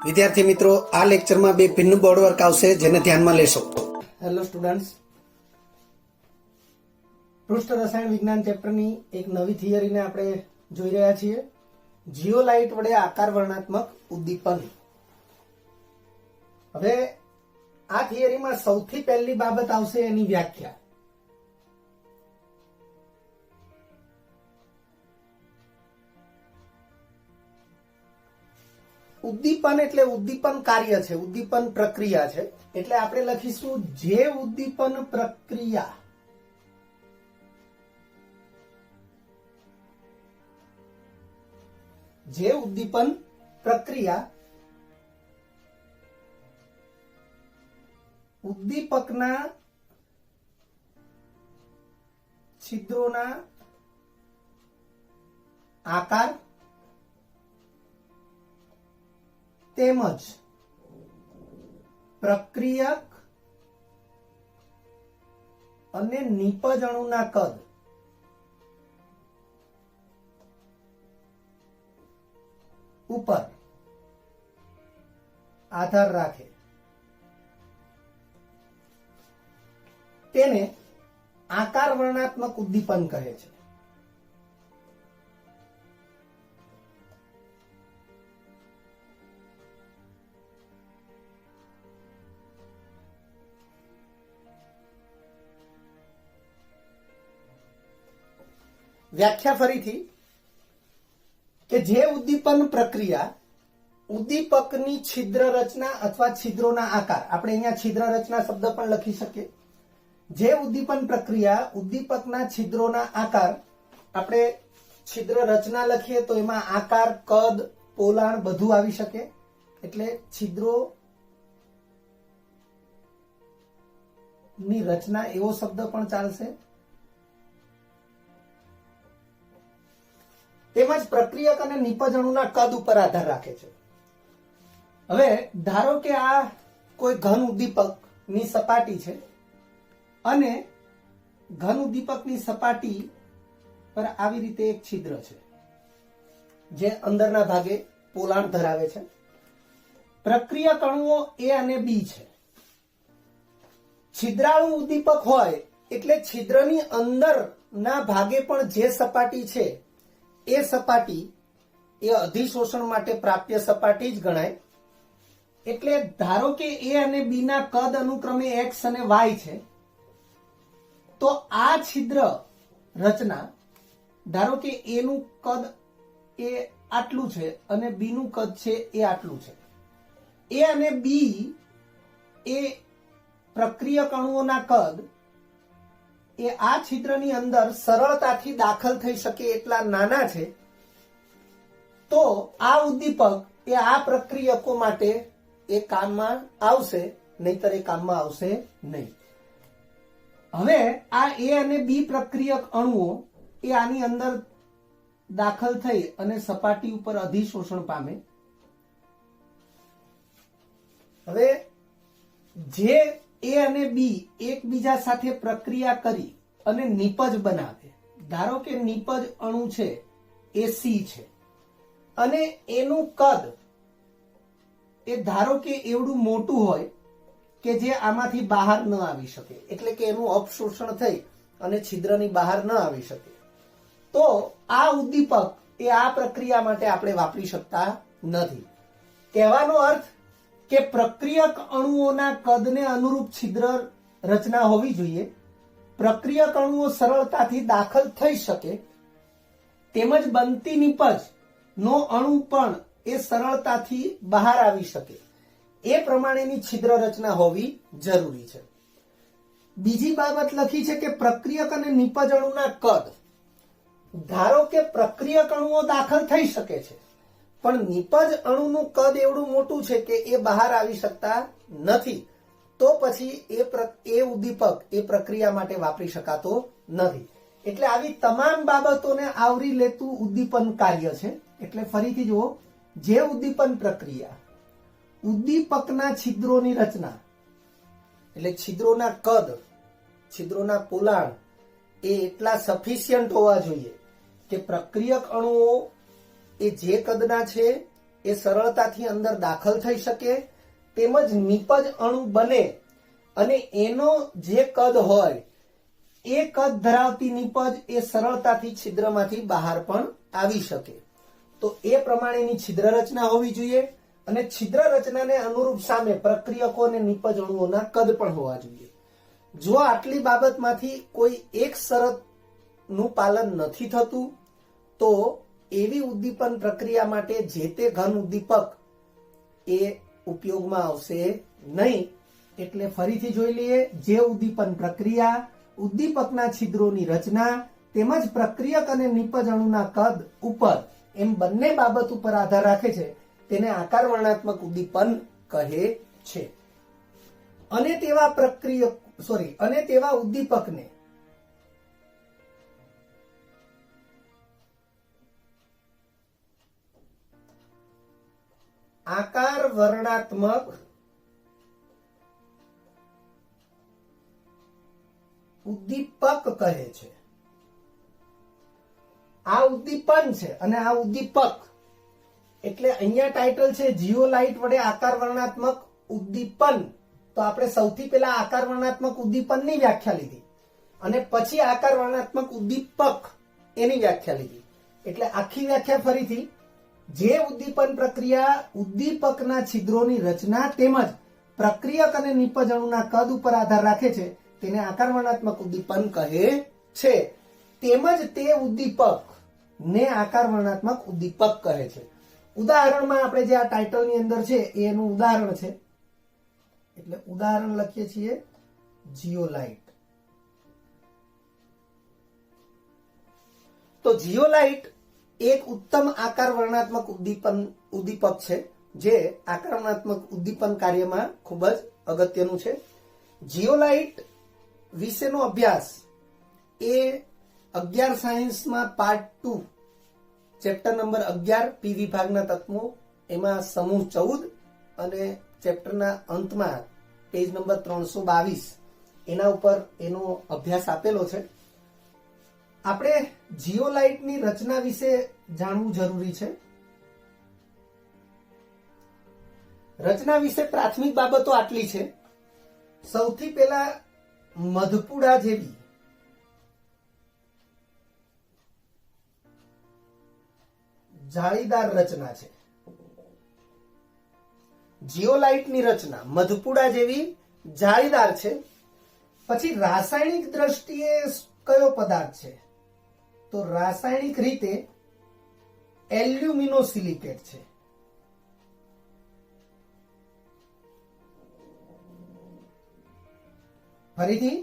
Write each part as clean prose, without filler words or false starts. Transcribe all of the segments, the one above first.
વિદ્યાર્થી મિત્રો, આ લેક્ચરમાં બે પિનનું બોર્ડવર્ક આવશે, જેને ધ્યાનમાં લેશો. હેલો સ્ટુડન્ટ્સ, પૃષ્ઠ રસાયણ વિજ્ઞાન ચેપ્ટરની એક નવી થિયરીને આપણે જોઈ રહ્યા છીએ. જીઓલાઇટ વડે આકાર વર્ણનાત્મક ઉદ્દીપન. હવે આ થિયરીમાં સૌથી પહેલી બાબત આવશે એની વ્યાખ્યા. ઉદ્દીપન એટલે ઉદ્દીપન કાર્ય છે, ઉદ્દીપન પ્રક્રિયા છે. એટલે આપણે લખીશું જે ઉદ્દીપન પ્રક્રિયા ઉદ્દીપકના છિદ્રોના આકાર તેમજ પ્રક્રિયક અને નિપજ અણુના કદ ઉપર આધાર રાખે તેને આકાર વર્ણનાત્મક ઉદ્દીપન કહે છે. વ્યાખ્યા ફરીથી કે જે ઉદ્દીપન પ્રક્રિયા ઉદ્દીપકની છિદ્ર રચના અથવા છિદ્રોના આકાર, આપણે અહીંયા છિદ્ર રચના શબ્દ પણ લખી શકીએ. જે ઉદ્દીપન પ્રક્રિયા ઉદ્દીપકના છિદ્રોના આકાર, આપણે છિદ્ર રચના લખીએ તો એમાં આકાર, કદ, પોલાણ બધું આવી શકે. એટલે છિદ્રો ની રચના એવો શબ્દ પણ ચાલશે. તેમજ પ્રક્રિયક અને નિપજ અણુના કદ ઉપર આધાર રાખે છે. હવે ધારો કે આ કોઈ ઘન ઉદ્દીપકની સપાટી છે અને ઘન ઉદ્દીપકની સપાટી પર આવી રીતે એક છિદ્ર છે જે અંદરના ભાગે પોલાણ ધરાવે છે. પ્રક્રિયક અણુઓ A અને B છે. છિદ્રાળુ ઉદ્દીપક હોય એટલે છિદ્રની અંદરના ભાગે પણ જે સપાટી છે એ સપાટી એ અધિશોષણ માટે પ્રાપ્ય સપાટી જ ગણાય. એટલે ધારો કે A અને B ના કદ અનુક્રમે X અને Y છે, તો આ છિદ્ર રચના, ધારો કે A નું કદ એ આટલું છે અને B નું કદ છે એ આટલું છે. A અને B એ પ્રક્રિયક અણુઓના કદ એ આ છિદ્રની અંદર સરળતાથી દાખલ થઈ શકે એટલા નાના છે. તો આ ઉદ્દીપક એ આ પ્રક્રિયકો માટે એ કામમાં આવશે, નહીતર એ કામમાં આવશે નહીં. હવે આ A અને B પ્રક્રિયક અણુઓ એ આની અંદર દાખલ થઈ અને સપાટી ઉપર અધિશોષણ પામે. હવે જે A અને B એકબીજા સાથે પ્રક્રિયા કરી અને નિપજ બનાવે. ધારો કે નિપજ અણુ છે એ C છે અને એનું કદ એ ધારો કે એવડું મોટું હોય કે જે આમાંથી બહાર ન આવી શકે, એટલે કે એનું અપશોષણ થઈ અને છિદ્રની બહાર ન આવી શકે. તો આ ઉદ્દીપક એ આ પ્રક્રિયા માટે આપણે વાપરી શકતા નથી. કહેવાનો અર્થ કે પ્રક્રિયક અણુઓના કદને અનુરૂપ છિદ્ર રચના હોવી જોઈએ. પ્રક્રિયક અણુઓ સરળતાથી દાખલ થઈ શકે તેમજ બનતી નિપજ નો અણુ પણ એ સરળતાથી બહાર આવી શકે એ પ્રમાણેની છિદ્ર રચના હોવી જરૂરી છે. બીજી બાબત લખી છે કે પ્રક્રિયક અને નિપજ અણુના કદ. ધારો કે પ્રક્રિયક અણુઓ દાખલ થઈ શકે છે પણ નિપજ અણુનું કદ એવડું મોટું છે કે એ બહાર આવી શકતા નથી, તો પછી એ ઉદ્દીપક એ પ્રક્રિયા માટે વાપરી શકાતો નથી. એટલે આવી તમામ બાબતોને આવરી લેતું ઉદ્દીપન કાર્ય છે. એટલે ફરીથી જુઓ, જે ઉદ્દીપન પ્રક્રિયા ઉદ્દીપકના છિદ્રોની રચના, એટલે છિદ્રોના કદ, છિદ્રોના પોલાણ એ એટલા સફિશિયન્ટ હોવા જોઈએ કે પ્રક્રિયક અણુઓ એ જે કદના છે એ સરળતાથી અંદર દાખલ થઈ શકે, તેમજ નિપજ અણુ બને અને એનો જે કદ હોય એ કદ ધરાવતી નિપજ એ સરળતાથી છિદ્રમાંથી બહાર પણ આવી શકે. તો એ પ્રમાણેની છિદ્ર રચના હોવી જોઈએ અને છિદ્ર રચનાને અનુરૂપ સામે પ્રક્રિયકો અને નિપજ અણુઓના કદ પણ હોવા જોઈએ. જો આટલી બાબતમાંથી કોઈ એક શરતનું પાલન નથી થતું તો એવી ઉદ્દીપન પ્રક્રિયા માટે જે તે ઘન ઉદ્દીપક એ ઉપયોગમાં આવશે નહીં. એટલે ફરીથી જોઈ લઈએ. જે ઉદ્દીપન પ્રક્રિયા, ઉદ્દીપકના છિદ્રોની રચના તેમજ પ્રક્રિયક અને નિપજ અણુના કદ ઉપર એમ બંને બાબત ઉપર આધાર રાખે છે તેને આકાર વર્ણનાત્મક ઉદ્દીપન કહે છે. અને તેવા ઉદ્દીપકને આકાર વર્ણનાત્મક ઉદ્દીપક કહે છે. આ ઉદ્દીપન છે અને આ ઉદ્દીપક એટલે અહીંયા ટાઇટલ છે જીઓલાઇટ વડે આકાર વર્ણનાત્મક ઉદ્દીપન. તો આપણે સૌથી પહેલા આકાર વર્ણનાત્મક ઉદ્દીપનની વ્યાખ્યા લીધી અને પછી આકાર વર્ણનાત્મક ઉદ્દીપક એની વ્યાખ્યા લીધી. એટલે આખી વ્યાખ્યા ફરીથી: જે ઉદ્દીપન પ્રક્રિયા ઉદ્દીપકના છિદ્રોની રચના તેમજ પ્રક્રિયક અને નિપજ અણુના કદ ઉપર આધાર રાખે છે તેને આકાર વર્ણનાત્મક ઉદ્દીપન કહે છે. તેમજ તે ઉદ્દીપક ને આકાર વર્ણનાત્મક ઉદ્દીપક કહે છે. ઉદાહરણમાં આપણે જે આ ટાઇટલની અંદર છે એનું ઉદાહરણ છે. એટલે ઉદાહરણ લખીએ છીએ જીઓલાઇટ. તો જીઓલાઇટ એક ઉત્તમ આકાર વર્ણનાત્મક ઉદ્દીપક છે જે આકાર વર્ણનાત્મક ઉદ્દીપન કાર્યમાં ખૂબ જ અગત્યનું છે. જીઓલાઇટ વિશેનો અભ્યાસ એ 11 સાયન્સમાં પાર્ટ 2 ચેપ્ટર નંબર 11 પી વિભાગના તત્વો એમાં સમૂહ 14 અને ચેપ્ટરના અંતમાં પેજ નંબર 322 એના ઉપર એનો અભ્યાસ આપેલો છે. આપણે જીઓલાઇટની રચના વિશે જાણવું જરૂરી છે. રચના વિશે પ્રાથમિક બાબતો આટલી છે. સૌથી પહેલા મધપુડા જેવી જાળીદાર રચના છે. જીઓલાઇટની રચના મધપુડા જેવી જાળીદાર છે. પછી રાસાયણિક દ્રષ્ટિએ કયો પદાર્થ છે? તો રાસાયણિક રીતે એલ્યુમિનોસિલિકેટ છે. ફરીથી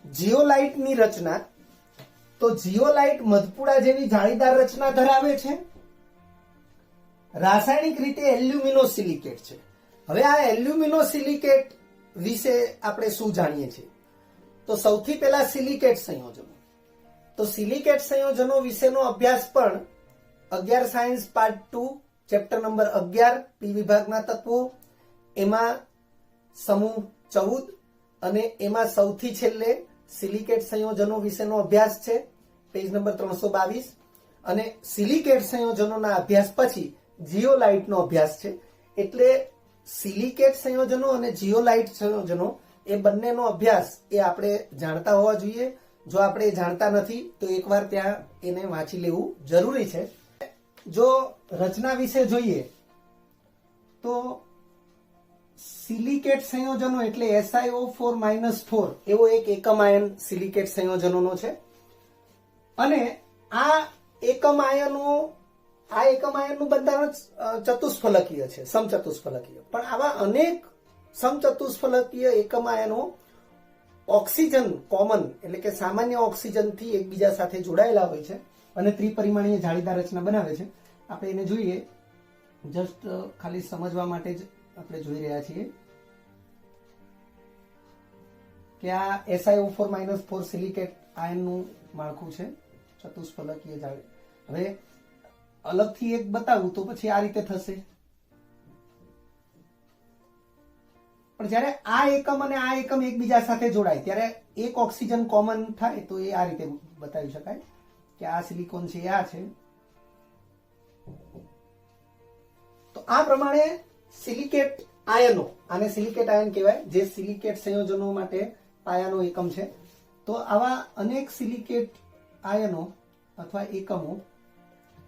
જીઓલાઇટની રચના, તો જીઓલાઇટ મધપુડા જેવી જાળીદાર રચના ધરાવે છે. રાસાયણિક રીતે એલ્યુમિનોસિલિકેટ છે. હવે આ એલ્યુમિનોસિલિકેટ વિશે આપણે શું જાણીએ છીએ? તો સૌથી પહેલા સિલિકેટ સંયોજનો. તો સિલિકેટ સંયોજનો વિશેનો અભ્યાસ પણ 11 સાયન્સ પાર્ટ 2 ચેપ્ટર નંબર 11 પી વિભાગના તત્વો એમાં સમૂહ 14 અને એમાં સૌથી છેલ્લે સિલિકેટ સંયોજનો વિશેનો અભ્યાસ છે પેજ નંબર 322 અને સિલિકેટ સંયોજનોના અભ્યાસ પછી જીઓલાઇટનો અભ્યાસ છે. એટલે સિલિકેટ સંયોજનો અને જીઓલાઇટ સંયોજનો એ બંનેનો અભ્યાસ એ આપણે જાણતા હોવા જોઈએ. જો આપણે જાણતા નથી તો એકવાર ત્યાં એને વાંચી લેવું જરૂરી છે. જો રચના વિશે જોઈએ તો સિલિકેટ સંયોજનો એટલે SiO4-4 એવો એક એકમ આયન સિલિકેટ સંયોજનોનો છે. અને આ એકમ આયનનું બંધારણ ચતુષ્ફલકીય છે, સમચતુષ્ફલકીય. પણ આવા અનેક સમચતુષ્ફલકીય એકમ આયનો ઓક્સિજન કોમન એટલે કે સામાન્ય ઓક્સિજનથી એકબીજા સાથે જોડાયેલા હોય છે અને ત્રિપરિમાણીય જાળીદાર રચના બનાવે છે. આપણે એને જોઈએ, જસ્ટ ખાલી સમજવા માટે જ આપણે જોઈ રહ્યા છીએ કે આ SiO4-4 સિલિકેટ આયનનું માળખું છે, ચતુષ્ફલકીય જાળી. હવે અલગથી એક બતાવું તો પછી આ રીતે થશે. પણ જ્યારે આ એકમ અને આ એકમ એકબીજા સાથે જોડાય ત્યારે એક ઓક્સિજન કોમન થાય તો એ આ રીતે બતાવી શકાય કે આ સિલિકોન છે, આ છે તો આ પ્રમાણે સિલિકેટ આયનો, આને સિલિકેટ આયન કહેવાય, જે સિલિકેટ સંયોજનો માટે પાયાનો એકમ છે. તો આવા અનેક સિલિકેટ આયનો અથવા એકમો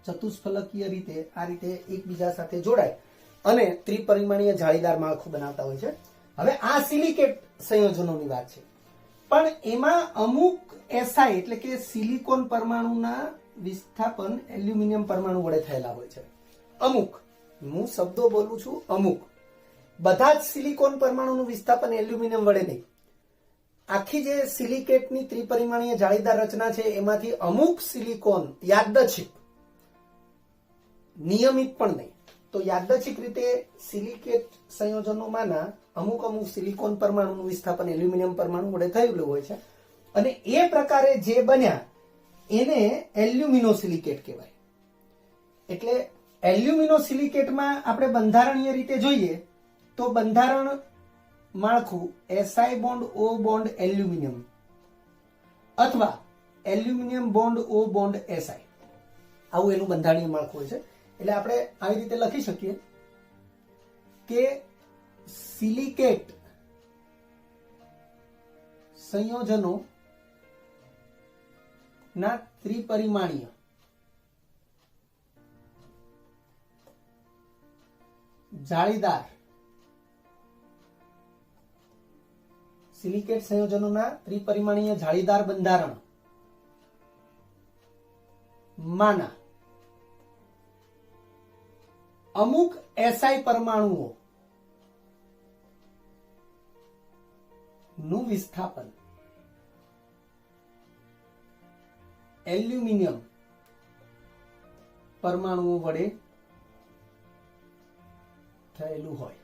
ચતુષ્ફલકીય રીતે આ રીતે એકબીજા સાથે જોડાય અને ત્રિપરિમાણીય જાળીદાર માળખું બનાવતા હોય છે. હવે આ સિલિકેટ સંયોજનોની વાત છે, પણ એમાં અમુક એસઆઈ એટલે કે સિલિકોન પરમાણુના વિસ્થાપન એલ્યુમિનિયમ પરમાણુ વડે થયેલા હોય છે. અમુક, હું શબ્દો બોલું છું અમુક, બધા જ સિલિકોન પરમાણુનું વિસ્થાપન એલ્યુમિનિયમ વડે નહીં. આખી જે સિલિકેટની ત્રિપરિમાણીય જાળીદાર રચના છે એમાંથી અમુક સિલિકોન યાદચ્છિક, નિયમિત પણ નહીં, તો યાદચ્છિક રીતે સિલિકેટ સંયોજનોમાંના અમુક સિલિકોન પરમાણુનું વિસ્થાપન એલ્યુમિનિયમ પરમાણુ વડે થયેલું હોય છે અને એ પ્રકારે જે બન્યા એને એલ્યુમિનોસિલિકેટ કહેવાય. એટલે એલ્યુમિનોસિલિકેટમાં આપણે બંધારણીય રીતે જોઈએ તો બંધારણ માળખું SI bond O bond aluminium અથવા aluminium bond O bond SI, આવું એનું બંધારણીય માળખું હોય છે. એટલે આપણે આવી રીતે લખી શકીએ કે સિલિકેટ સંયોજનો ના ત્રિપરિમાણીય જાળીદાર સિલિકેટ સંયોજનોના ત્રિપરિમાણીય જાળીદાર બંધારણ માના અમુક એસઆઈ પરમાણુઓ નું વિસ્થાપન એલ્યુમિનિયમ પરમાણુઓ વડે થયેલું હોય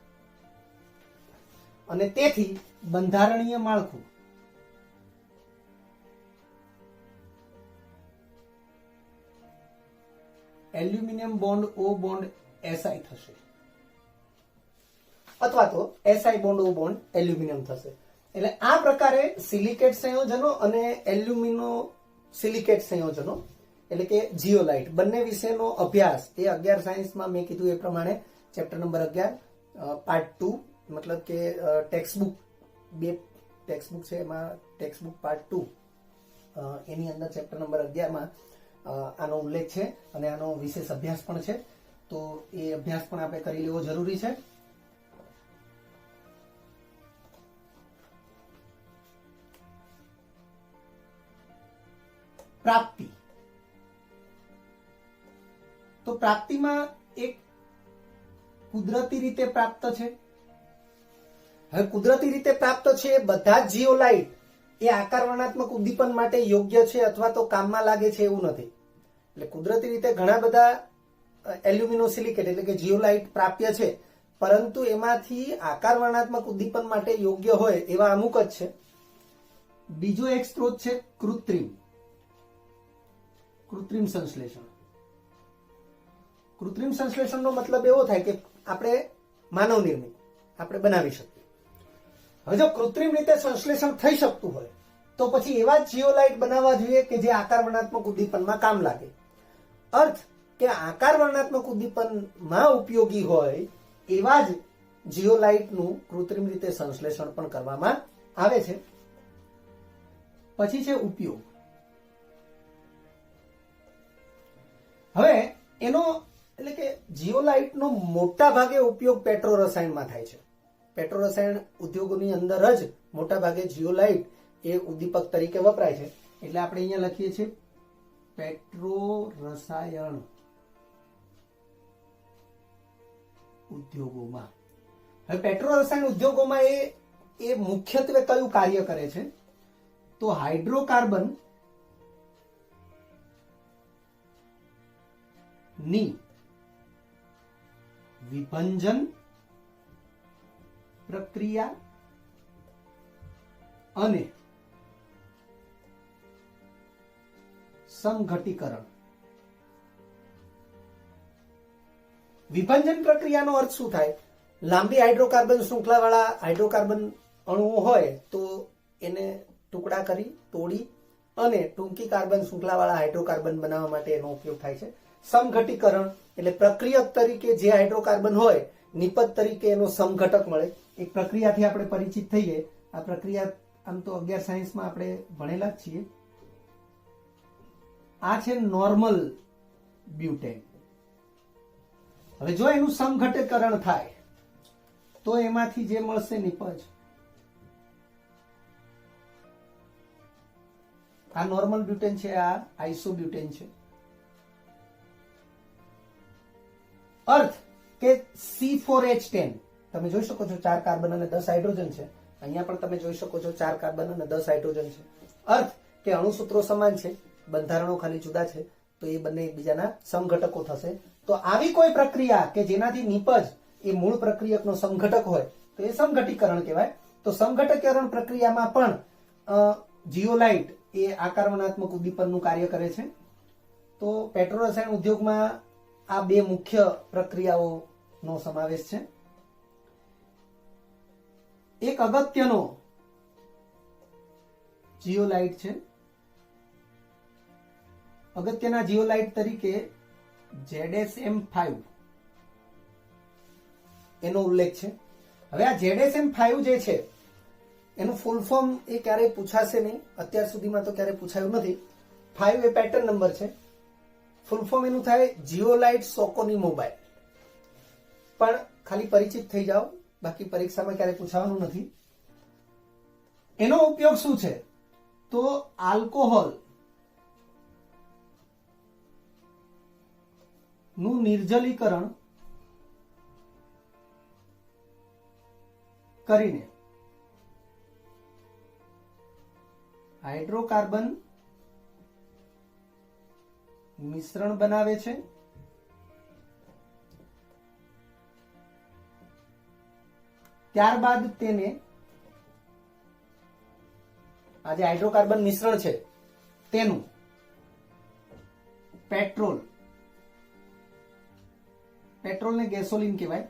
અને તેથી બંધારણીય માળખું aluminium bond O bond SI થશે અથવા તો SI bond O bond aluminium થશે. એટલે આ પ્રકારે સિલિકેટ સંયોજનો અને એલ્યુમિનો સિલિકેટ સંયોજનો એટલે કે જીઓલાઇટ બંને વિશેનો અભ્યાસ એ 11 સાયન્સમાં મેં કીધું એ પ્રમાણે ચેપ્ટર નંબર 11 પાર્ટ 2 મતલબ કે ટેક્સ્ટબુક, બે ટેક્સ્ટબુક છે એમાં ટેક્સ્ટબુક પાર્ટ 2 એની અંદર ચેપ્ટર નંબર 11માં આનો ઉલ્લેખ છે અને આનો વિશેષ અભ્યાસ પણ છે. તો એ અભ્યાસ પણ આપણે કરી લેવો જરૂરી છે. પ્રાપ્તિ, તો પ્રાપ્તિમાં એક કુદરતી રીતે પ્રાપ્ત છે. હવે કુદરતી રીતે પ્રાપ્ત છે બધા જ જીઓલાઇટ એ આકાર વર્ણનાત્મક ઉદ્દીપન માટે યોગ્ય છે અથવા તો કામમાં લાગે છે એવું નથી. એટલે કુદરતી રીતે ઘણા બધા એલ્યુમિનોસિલિકેટ એટલે કે જીઓલાઇટ પ્રાપ્ય છે, પરંતુ એમાંથી આકાર વર્ણનાત્મક ઉદ્દીપન માટે યોગ્ય હોય એવા અમુક જ છે. બીજો એક સ્ત્રોત છે કૃત્રિમ સંશ્લેષણ. કૃત્રિમ સંશ્લેષણનો મતલબ એવો થાય કે આપણે માનવ નિર્મિત આપણે બનાવી શકીએ. હવે જો કૃત્રિમ રીતે સંશ્લેષણ થઈ શકતું હોય તો પછી એવા જ જીઓલાઇટ બનાવવા જોઈએ કે જે આકાર વર્ણનાત્મક ઉદ્દીપનમાં કામ લાગે. અર્થ કે આકાર વર્ણનાત્મક ઉદ્દીપનમાં ઉપયોગી હોય એવા જ જીઓલાઇટનું કૃત્રિમ રીતે સંશ્લેષણ પણ કરવામાં આવે છે. પછી છે ઉપયોગ. હવે એનો એટલે કે જીઓલાઇટનો મોટા ભાગે ઉપયોગ પેટ્રો રસાયણમાં થાય છે. પેટ્રો રસાયણ ઉદ્યોગોની અંદર જ મોટા ભાગે જીઓલાઇટ એ ઉદ્દીપક તરીકે વપરાય છે. એટલે આપણે અહીંયા લખીએ છીએ પેટ્રો રસાયણ ઉદ્યોગોમાં. હવે પેટ્રો રસાયણ ઉદ્યોગોમાં એ મુખ્યત્વે કયું કાર્ય કરે છે તો હાઇડ્રોકાર્બન ની વિભંજન પ્રક્રિયા અને સંઘટીકરણ. વિભંજન પ્રક્રિયાનો અર્થ શું થાય? લાંબી હાઇડ્રોકાર્બન શૃંખલાવાળા હાઇડ્રોકાર્બન અણુઓ હોય તો એને ટુકડા કરી તોડી અને ટૂંકી કાર્બન શૃંખલાવાળા હાઇડ્રોકાર્બન બનાવવા માટે એનો ઉપયોગ થાય છે. સમઘટીકરણ એટલે પ્રક્રિયક તરીકે જે હાઇડ્રોકાર્બન હોય નિપજ તરીકે એનો સમઘટક મળે. એક પ્રક્રિયાથી આપણે પરિચિત થઈએ. આ પ્રક્રિયા આમ તો 11 સાયન્સમાં આપણે ભણેલા જ છીએ. આ છે નોર્મલ બ્યુટેન. હવે જો એનું સમઘટીકરણ થાય તો એમાંથી જે મળશે નિપજ, આ નોર્મલ બ્યુટેન છે, આ આઇસોબ્યુટેન છે. અર્થ કે C4H10 તમે જોઈ શકો છો 4 કાર્બન અને 10 હાઇડ્રોજન છે. અહીંયા પણ તમે જોઈ શકો છો 4 કાર્બન અને 10 હાઇડ્રોજન છે. અર્થ કે અણુસૂત્રો સમાન છે, બંધારણો ખાલી જુદા છે, તો એ બંને એકબીજાના સમઘટકો થશે. તો આવી કોઈ પ્રક્રિયા કે જેનાથી નિપજ એ મૂળ પ્રક્રિયકનો સમઘટક હોય તો એ સમઘટીકરણ કહેવાય. તો સમઘટીકરણ પ્રક્રિયામાં પણ જીઓલાઇટ એ આકર્ષણાત્મક ઉદ્દીપનનું કાર્ય કરે છે. તો પેટ્રો રસાયણ ઉદ્યોગમાં આ બે મુખ્ય પ્રક્રિયાઓનો સમાવેશ છે. એક અગત્યનો જીઓલાઇટ છે. અગત્યના જીઓલાઇટ તરીકે ZSM5 એનો ઉલ્લેખ છે. હવે આ ZSM5 જે છે એનું ફૂલ ફોર્મ એ ક્યારેય પૂછાશે નહીં, અત્યાર સુધીમાં તો ક્યારેય પૂછાયું નથી. 5 એ પેટર્ન નંબર છે. ફૂલ ફોર્મ એનું થાય જીઓલાઇટ સોકોની મોબાઈલ. પણ ખાલી પરિચિત થઈ જાઓ, બાકી પરીક્ષામાં ક્યારેય પૂછાવાનું નથી. એનો ઉપયોગ શું છે તો આલ્કોહોલ નું નિર્જલીકરણ કરીને હાઇડ્રોકાર્બન મિશ્રણ બનાવે છે. ત્યારબાદ તેને આ જે હાઇડ્રોકાર્બન મિશ્રણ છે તેનું પેટ્રોલને ગેસોલિન કહેવાય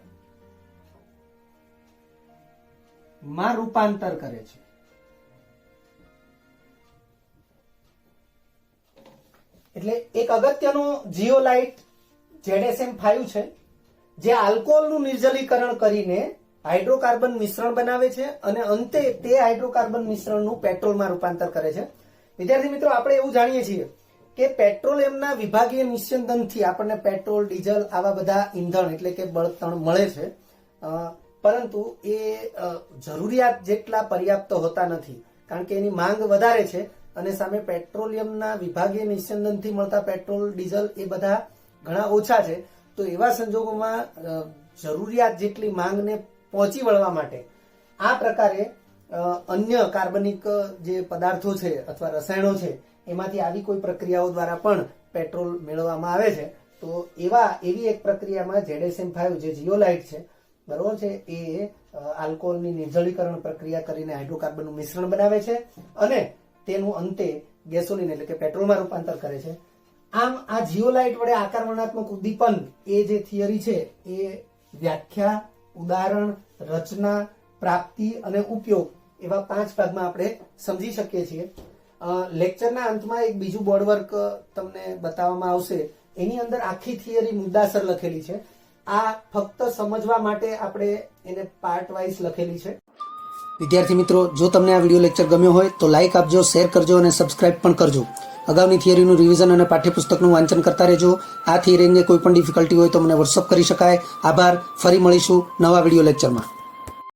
માં રૂપાંતર કરે છે. એટલે એક અગત્યનો જીઓલાઇટ ZSM5 છે જે આલ્કોહોલનું નિર્જલીકરણ કરીને હાઇડ્રોકાર્બન મિશ્રણ બનાવે છે અને અંતે તે હાઇડ્રોકાર્બન મિશ્રણનું પેટ્રોલમાં રૂપાંતર કરે છે. વિદ્યાર્થી મિત્રો, આપણે એવું જાણીએ છીએ કે પેટ્રોલિયમના વિભાગીય નિસ્યંદનથી આપણને પેટ્રોલ, ડીઝલ આવા બધા ઈંધણ એટલે કે બળતણ મળે છે, પરંતુ એ જરૂરિયાત જેટલા પર્યાપ્ત હોતા નથી, કારણ કે એની માંગ વધારે છે અને સામે પેટ્રોલિયમના વિભાગીય નિસ્યંદનથી મળતા પેટ્રોલ, ડીઝલ એ બધા ઘણા ઓછા છે. તો એવા સંજોગોમાં જરૂરિયાત જેટલી માંગને પહોંચી વળવા માટે આ પ્રકારે અન્ય કાર્બનિક જે પદાર્થો છે અથવા રસાયણો છે એમાંથી આવી કોઈ પ્રક્રિયાઓ દ્વારા પણ પેટ્રોલ મેળવવામાં આવે છે. તો એવી એક પ્રક્રિયામાં ZSM5 જે જીઓલાઇટ છે, બરોબર છે, એ આલ્કોહોલની નિર્જલીકરણ પ્રક્રિયા કરીને હાઇડ્રોકાર્બનનું મિશ્રણ બનાવે છે અને તેનું અંતે ગેસોલિન એટલે કે પેટ્રોલમાં રૂપાંતર કરે છે. આમ આ જીઓલાઇટ વડે આકર્ષણાત્મક ઉદ્દીપન એ જે થિયરી છે એ વ્યાખ્યા, ઉદાહરણ, રચના, પ્રાપ્તિ અને ઉપયોગ એવા 5 ભાગમાં આપણે સમજી શકીએ છીએ. લેક્ચરના અંતમાં એક બીજું બોર્ડ વર્ક તમને બતાવવામાં આવશે. એની અંદર આખી થિયરી મુદ્દાસર લખેલી છે. આ ફક્ત સમજવા માટે આપણે એને પાર્ટ વાઇઝ લખેલી છે. વિદ્યાર્થી મિત્રો, જો તમને આ વિડીયો લેક્ચર ગમ્યો હોય તો લાઇક આપજો, શેર કરજો અને સબસ્ક્રાઇબ પણ કરજો. અગાઉની થિયરીનું રિવિઝન અને પાઠ્યપુસ્તકનું વાંચન કરતા રહેજો. આ થિયરી અંગે કોઈ પણ ડિફિકલ્ટી હોય તો મને વોટ્સઅપ કરી શકાય. આભાર. ફરી મળીશું નવા વિડીયો લેક્ચરમાં.